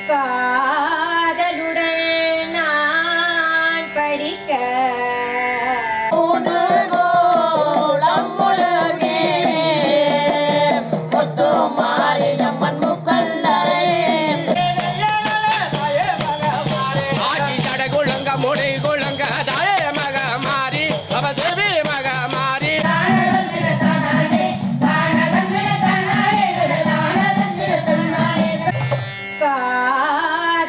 காதலுடன் நான் படிக்க காதலுடன்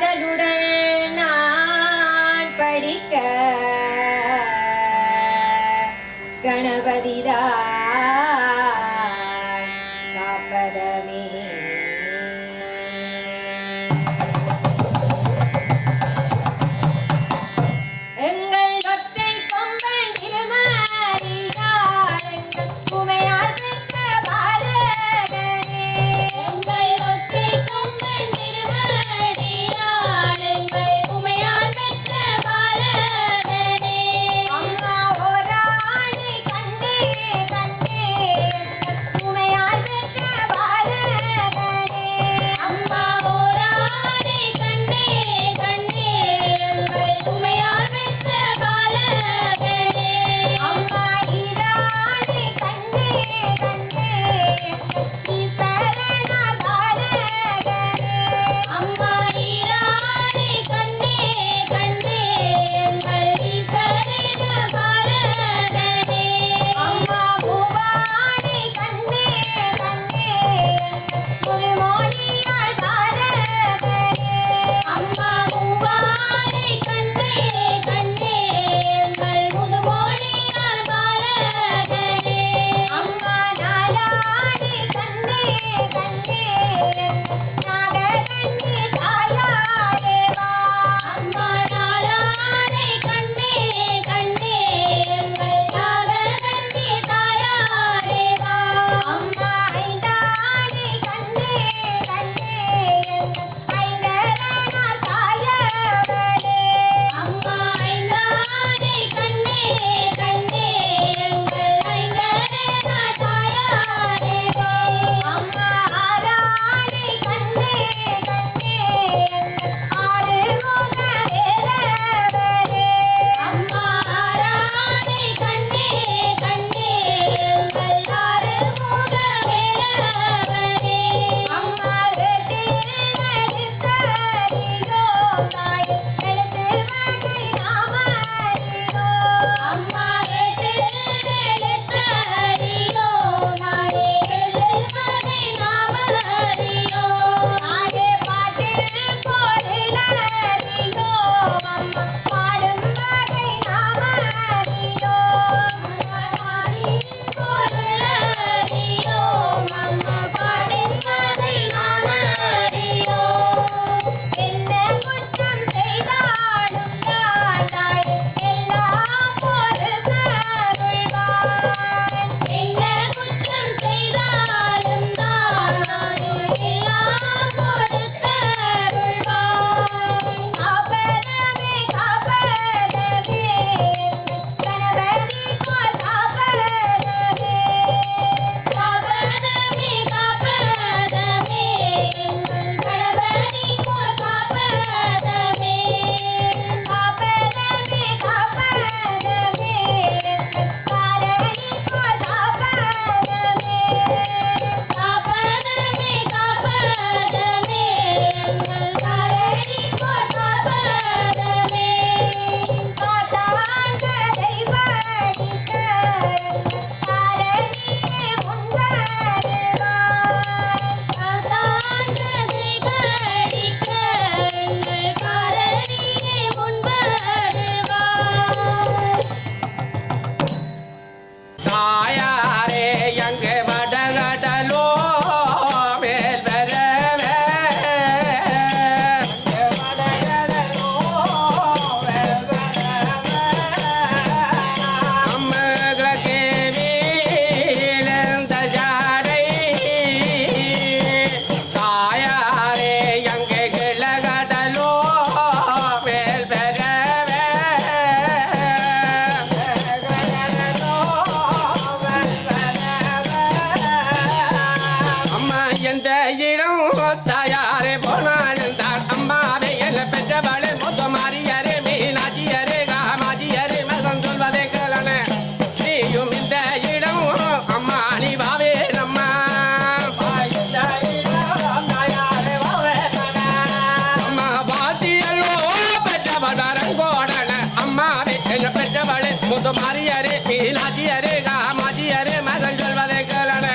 முத்து மாரியரே மீனாட்சியரே காமாட்சியரே மகன் சொல்வதை கேளன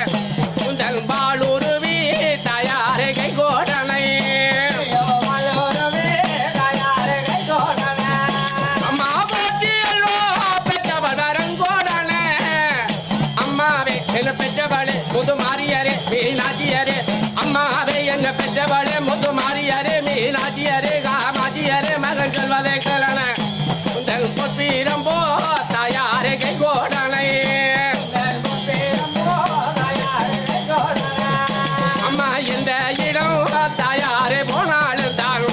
உந்தன் பாலுருவி தாயாரே கை கோடனை அம்மா போற்றியல்லோ பெற்றவள் வரங்கோடனே அம்மாவே என்ன பெற்றவளே முத்து மாரியரே மீனாட்சியரே அம்மாவே என்ன பெற்றவளே முத்து மாரியரே மீனாட்சியரே காமாட்சியரே மகன் சொல்வதை கேளன உந்தன் பொற்பீரம் போ தாயாரே கை கோடனை அம்மா இந்த இடம் தாயாரே போனாலும் தான்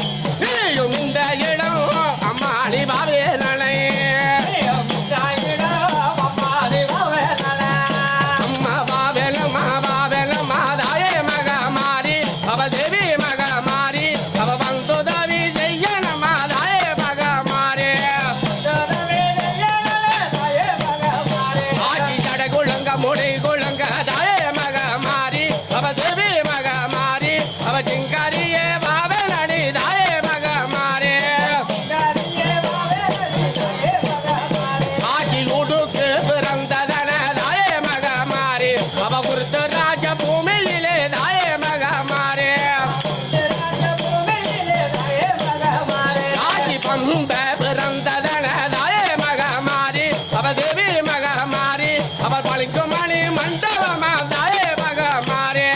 நீயும் இந்த இடம் அம்மா நீ பாவேலனை அம்மா பாவேலம்மா தாயே மக மாறி அவ தேவி மக மாறி அவ வந்துதவி செய்யணம்மா தாயே மக மாறி ஆட்சி தட குழங்க முடி குழங்க தாயே மக மாறி அவ தேவி மக மாறி அவ சிங்காரியே பாவேலடி தாயே மக மாறி ஆட்சி உடுக்கு பிறந்ததன தாயே மக மாறி அவ குருத்து ராஜ பூமியிலே தாயே மக மாறி ஆட்சி பம்ப பிறந்ததன தாயே மக மாறி அவ தேவி மக மாறி அவ பழிக்கு மணி மண்டபமா தாயே மக மாறி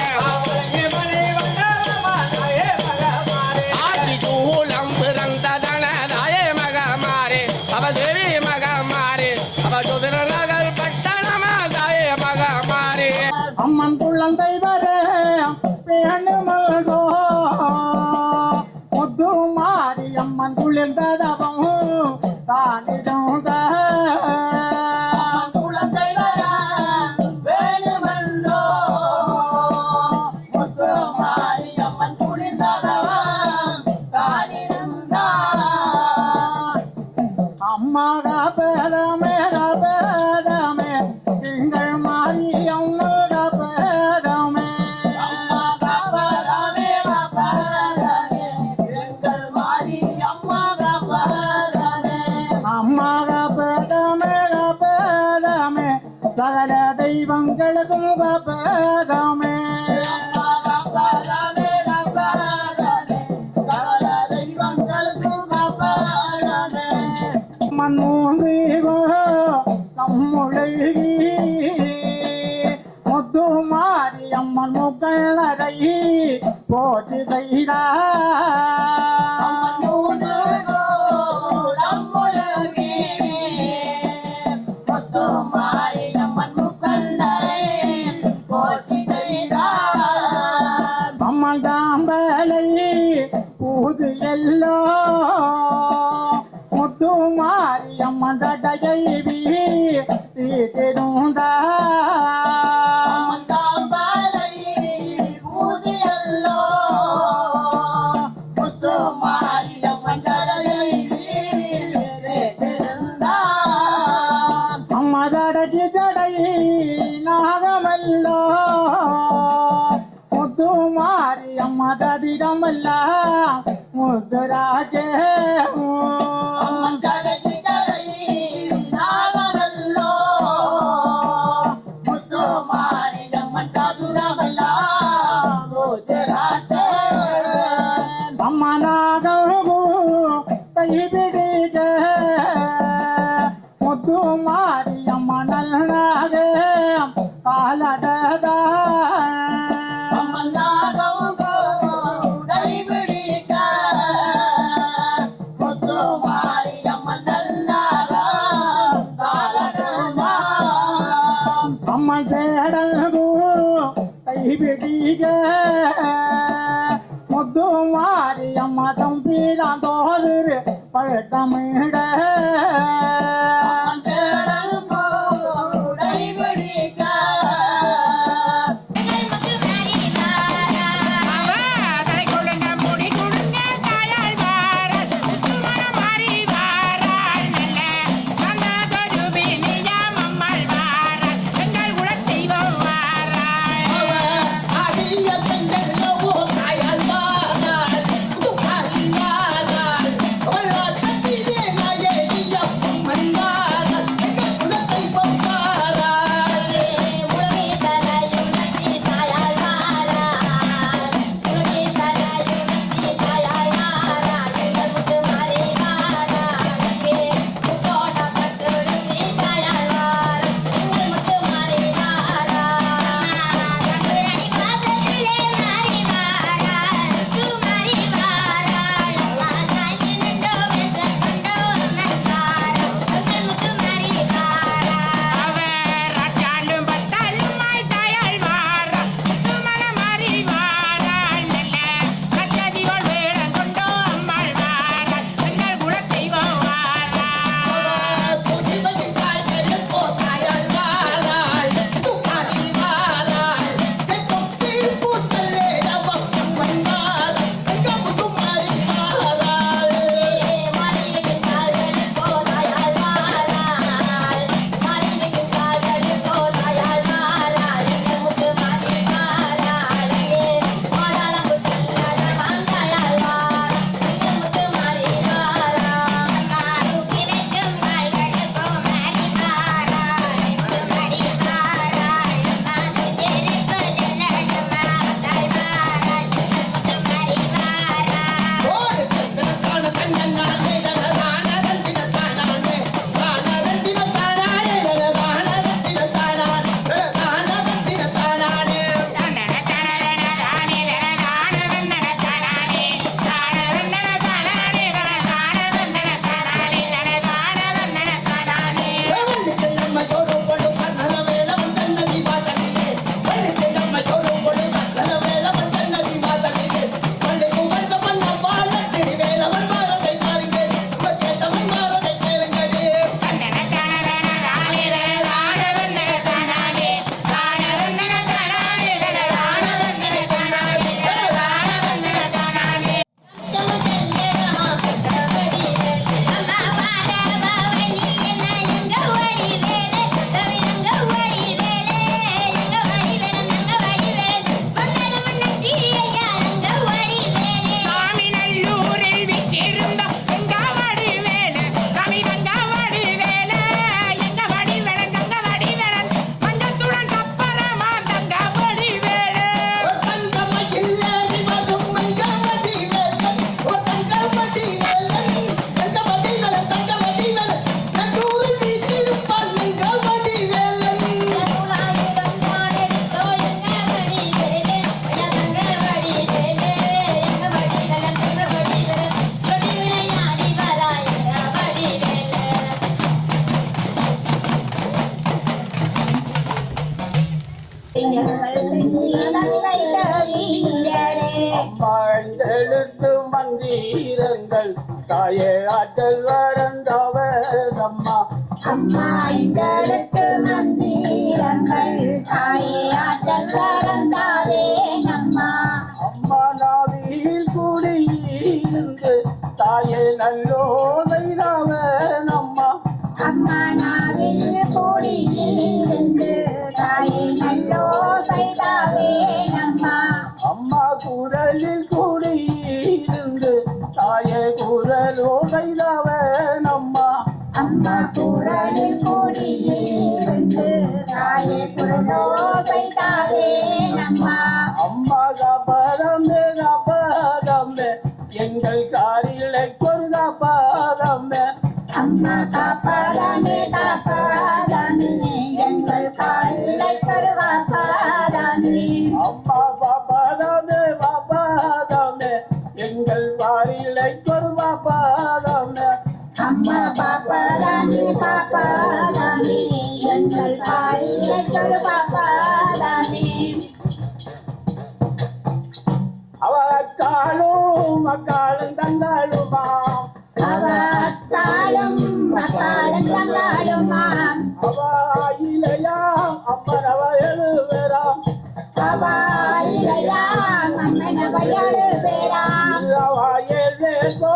ஆட்சி சூலம் பிறந்ததன தாயே மக மாறி அவ தேவி மக மாறி அவ சுதிர நகர் பட்டணமா தாயே மக மாறி அம்மன் குழந்தை வர பேணுமல்கோ முத்து மாறி அம்மன் குளிர்ந்ததவம் தானிடுங்க குழந்தை வர வேணுமல்லோ முத்து மாறி அம்மன் குளிர்ந்ததவம் தானிடுங்க அம்மாக பேதமே திங்கள் மாறி அம்மாக பேதமே அம்மாக பேதமே சகல தெய்வங்களுக்கும் பேதமே மன்னூரிகோ நம்முளை முத்து மாறி அம்மன் முக்களரை போட்டி செய்தார் அம்மன் தாம்பலை பூது எல்லோ முத்து மாறி அம்மன் தடையை வீட்டிருந்த அம்மா தடகி தடை நாகமல்லோ முத்து மாறி அம்மா ததிரமல்ல முத்துராஜே அம்மனாகவு கைபிடிக முத்து மாறி அம்மா நல்லனாக காலடதா அம்மன் தேடல்கு கைபிடிக முத்து மாறி அம்மா தம்பிரான் தோதிரு பழட்டமிட குடியிருங்கள் தாயே ஆற்றல் வரந்தவரம்மா அம்மா எங்களுக்கு மந்திரங்கள் தாயே ஆற்றல் வரந்தாவே நம்மா அம்மா நாவில் குடியிருந்து தாயே நல்லோதைதாவனம்மா அம்மா நாவில் கூடியிருந்து தாயே நல்லோ செய்தாவே நம்மா அம்மா குரலில் குடியிருந்து தாயே குரலோதைதாவனம்மா அம்மா குரலில் கூடியிருந்து தாயே குரலோ செய்தாவே நம்மா அம்மா காப்பதமே எங்கள் காரிலை கொருகாப்பதமே அம்மா காப்பாதாமே காப்பாதாமே எங்கள் காலை கருவாப்பாதாமே அம்மா பாப்பாதமே எங்கள் காரிலை கொருகாப்பதமே அம்மா பாப்பாதாமே பாப்பாதாமே எங்கள் காலை கருவாப்பாதாமே அவ அக்காலும் அக்காலும் தங்காளுமா அவ அக்காலும் மக்காலும் தங்காளுமாம் அவ இலையா அப்பறவ எழுவேராம் அவ இளையாம் அம்மனவ ஏழு பேராம் அவ ஏழேகோ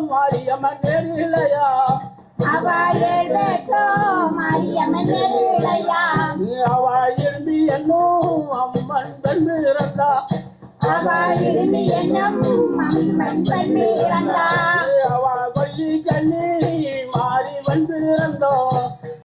மாரியம்மன் நெறிலையா அவ ஏழ்வேட்டோ மாரியம்மன் இளையாம் அவ இரும்பி என்னும் அம்மன் பெண்மிறந்தா அவ இருமி என்னும் அம்மன் பெண் பிறந்தா அவ கொல்லிக்கை